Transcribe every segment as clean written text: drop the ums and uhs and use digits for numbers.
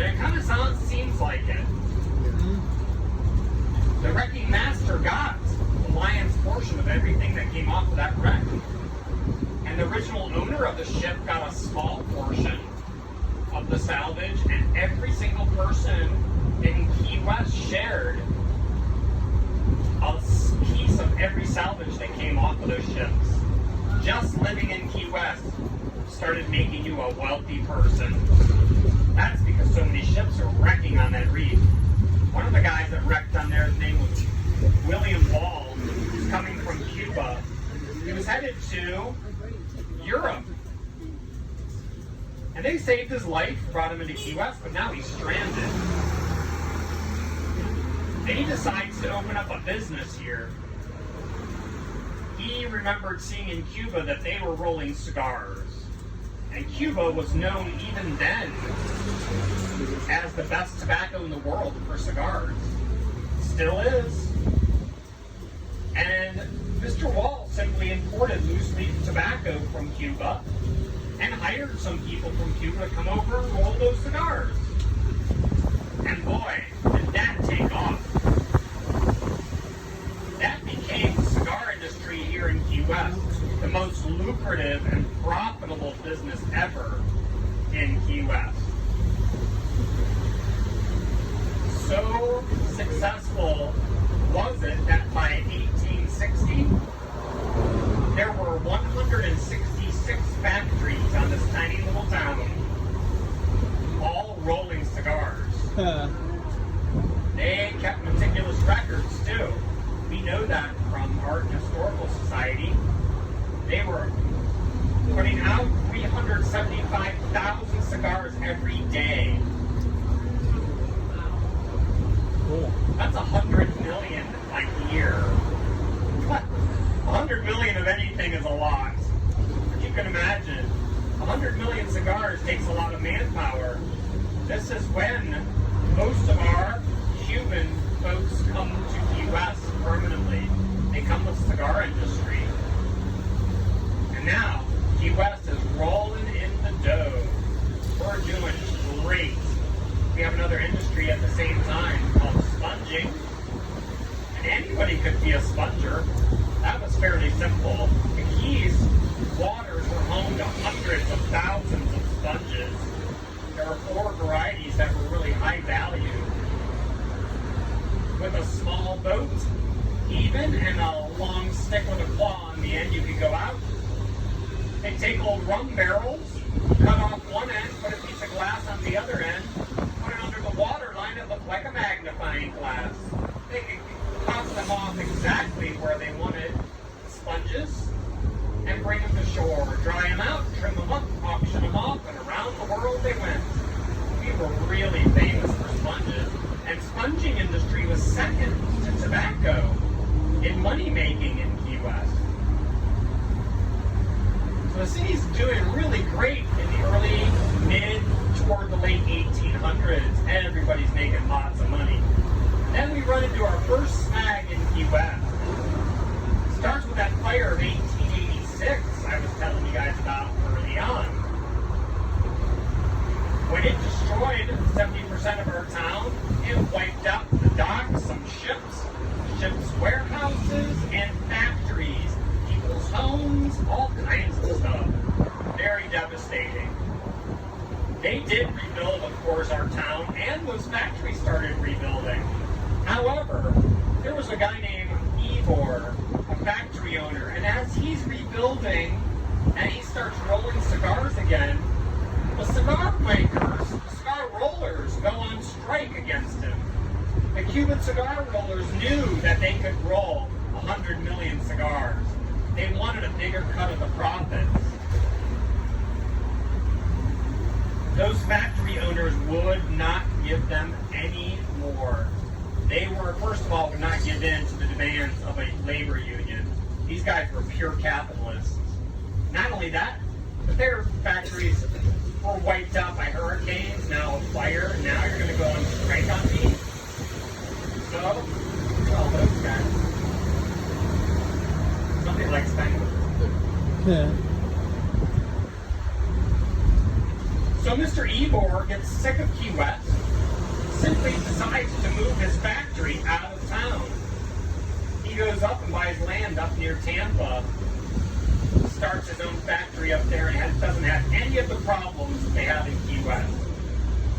And it kind of seems like it. The wrecking master got the lion's portion of everything that came off of that wreck. And the original owner of the ship got a small portion of the salvage, and every single person in Key West shared a piece of every salvage that came off of those ships. Just living in Key West started making you a wealthy person. That's because so many ships are wrecking on that reef. One of the guys that wrecked on there, his name was William Wall. He's coming from Cuba. He was headed to Europe. And they saved his life, brought him into Key West, but now he's stranded. Then he decides to open up a business here. He remembered seeing in Cuba that they were rolling cigars. And Cuba was known even then as the best tobacco in the world for cigars. Still is. And Mr. Wall simply imported loose leaf tobacco from Cuba and hired some people from Cuba to come over and roll those cigars. And boy, did that take off. That became the cigar industry here in Key West, the most lucrative and profitable business ever in Key West. So successful was it that by 1860, there were 166 factories on this tiny little town, all rolling cigars. They kept meticulous records too. We know that from Art and Historical Society. They were putting out 375,000 cigars every day. Cool. That's 100 million a year. 100 million of anything is a lot. But you can imagine, 100 million cigars takes a lot of manpower. This is when most of our Cuban folks come to Key West permanently. They come with the cigar industry. And now, Key West is rolling in the dough. We're doing great. We have another industry at the same time called sponging. And anybody could be a sponger. That was fairly simple. The Keys waters were home to hundreds of thousands of sponges. There were 4 varieties that were really high value. With a small boat, even, and a long stick with a claw on the end, you could go out. They take old rum barrels, cut off one end, put a piece of glass on the other end, put it under the water line, it looked like a magnifying glass. They could cut them off exactly where they wanted the sponges and bring them to shore, dry them out, trim them up, auction them off, and around the world they went. We were really famous for sponges, and sponging industry was second to tobacco in money making in Key West. So the city's doing really great in the early, mid, toward the late 1800s. Everybody's making lots of money. Then we run into our first snag in Key West. It starts with that fire of 1886 I was telling you guys about early on. When it destroyed 70% of our town, it wiped out the docks, some ships, warehouses, and factories, people's homes, all kinds of stuff. Very devastating. They did rebuild, of course, our town, and those factories started rebuilding. However, there was a guy named Ivor, a factory owner, and as he's rebuilding and he starts rolling cigars again, the cigar makers, the cigar rollers, go on strike against him. The Cuban cigar rollers knew that they could roll 100 million cigars. They wanted a bigger cut of the profits. Those factory owners would not give them any more. They were, first of all, would not give in to the demands of a labor union. These guys were pure capitalists. Not only that, but their factories were wiped out by hurricanes, now a fire, and now you're going to go on strike on me? So, look at all those guys. Somebody likes penguins. Yeah. So Mr. Ivor gets sick of Key West. simply decides to move his factory out of town. He goes up and buys land up near Tampa, starts his own factory up there, and doesn't have any of the problems that they have in Key West.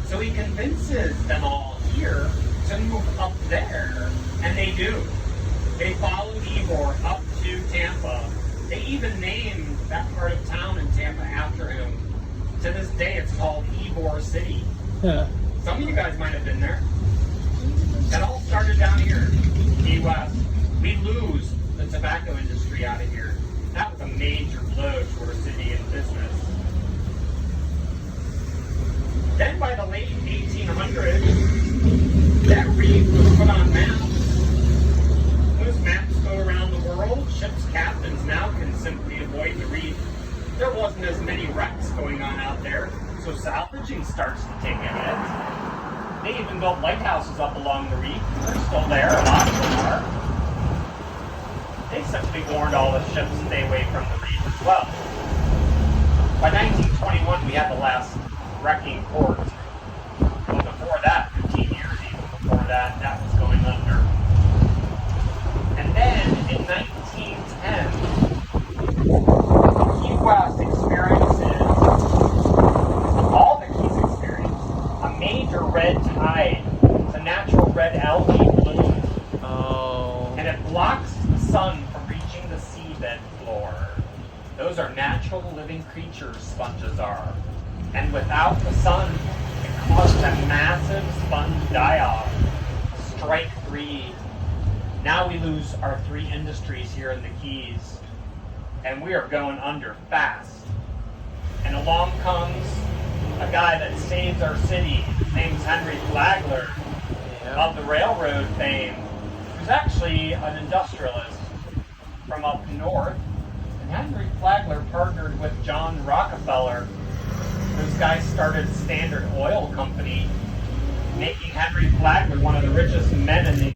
So he convinces them all here to move up there, and they do. They follow Ybor up to Tampa. They even named that part of town in Tampa after him. To this day, it's called Ybor City. Yeah. Some of you guys might have been there. That all started down here, Key West. We lose the tobacco industry out of here. That was a major blow to our city and business. Then by the late 1800s, that reef was put on maps. Those maps go around the world. Ships' captains now can simply avoid the reef. There wasn't as many wrecks going on out there, so salvaging starts to take a hit. They even built lighthouses up along the reef. They're still there, a lot of them are. They simply warned all the ships to stay away from the reef as well. By 1921, we had the last wrecking port. Well, before that, 15 years even before that, that was going under. And then in 1910, Key West experiences, all the Keys experience, a major red tide. It's a natural red algae bloom. Oh. And it blocks the sun from reaching the seabed floor. Those are natural living creatures, sponges are. And without the sun, it causes a massive sponge die-off. Strike 3. Now we lose our 3 industries here in the Keys. And we are going under fast. And along comes a guy that saves our city. His name's Henry Flagler, of the railroad fame, who's actually an industrialist from up north. And Henry Flagler partnered with John Rockefeller. Those guys started Standard Oil Company, making Henry Flagler one of the richest men in the